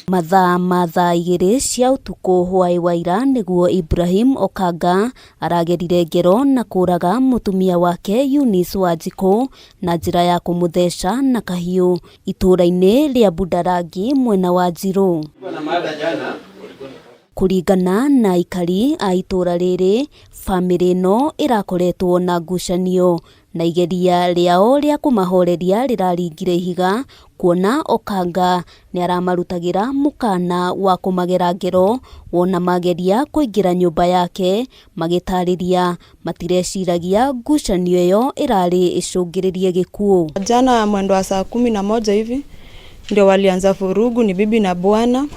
Mathaa igĩrĩ cia ũtukũ hwaĩ wa ira nĩguo Ibrahim Okanga aragerire ngero na kũraga mũtumia wake Eunice Wanjiku na njĩra ya kũmũtheca na kahiũ itũũra-inĩ rĩa Budalangi mwena wa Njirũ. Kũringana na aikari a itũũra rĩrĩ, famĩlĩ ĩno ĩrakoretwo na ngucanio na igeria rĩao rĩa kũmahoreria rĩraringire ihiga, kuona Okanga nĩ aramarutagĩra mũkana wa kũmagera ngero wona mageria kũingĩra nyũmba yake, magĩtarĩria matireciragia ngucanio ĩyo ĩrarĩ ĩcũngĩrĩrie gĩkuũ. Jana mwendo wa saa 11 hivi ndio walianza vurugu, ni bibi na bwana.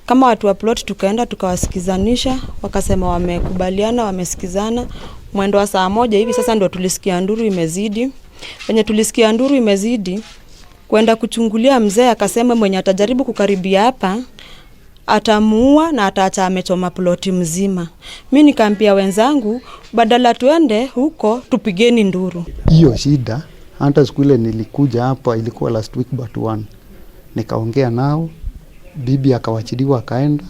Kama watu wa plot tukaenda tukawasikizanisha, wakasema wamekubaliana, wamesikizana. Mwendo wa saa 1 hivi sasa ndio tulisikia nduru imezidi. Wenye tulisikia nduru imezidi, kwenda kuchungulia mzee akasema mwenye atajaribu kukaribia hapa atamuua na ataacha amechoma ploti mzima. Mimi nikaambia wenzangu badala tuende huko tupigeni nduru. Hiyo shida hata siku ile nilikuja hapa ilikuwa last week but one. Nikaongea nao, bibi akawachiliwa akaenda.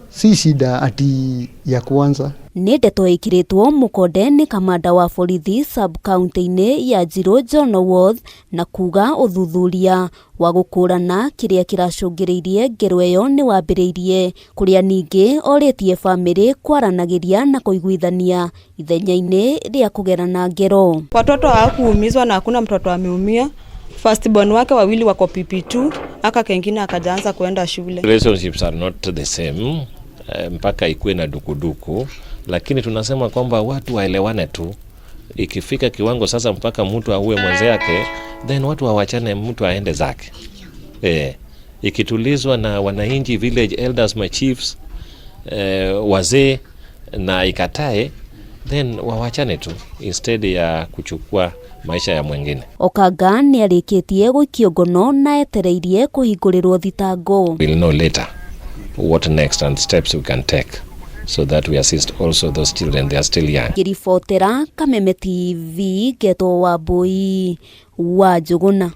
Si shida ati ya kwanza. Nĩ ndeto ĩkĩrĩtwo mũkonde nĩ kamanda wa borithi sub-county-inĩ ya Njirũ John Owoth na kuga ũthuthuria wa gũkũrana kĩrĩa kĩracũngĩrĩirie ngero ĩyo nĩ wambĩrĩirie, kũrĩa ningĩ orĩtie famĩlĩ kwaranagĩria na kũiguithania ithenya-inĩ rĩa kũgerana ngero. Watoto hawakuumizwa na hakuna mtoto ameumia. Firstborn wake wawili wako PP2, aka kengine akaanza kwenda shule. Relationships are not the same mpaka ikuwe na dukuduku, lakini tunasema kwamba watu waelewane tu. Ikifika kiwango sasa mpaka mtu auwe mwenzake, then watu wawachane, mtu aende zake. Ikitulizwa na wananchi, village elders, my chiefs, wazee na ikatae, then wawachane tu instead ya kuchukua maisha ya mwingine. Okanga nĩ arĩkĩtie gũikio ngono na etereirie kũhingũrĩrwo thitango. We'll know later what next and steps we can take so that we assist also those children, they are still young. Ngĩribotera Kameme TV, Ngeto Wambui wa Njũgũna.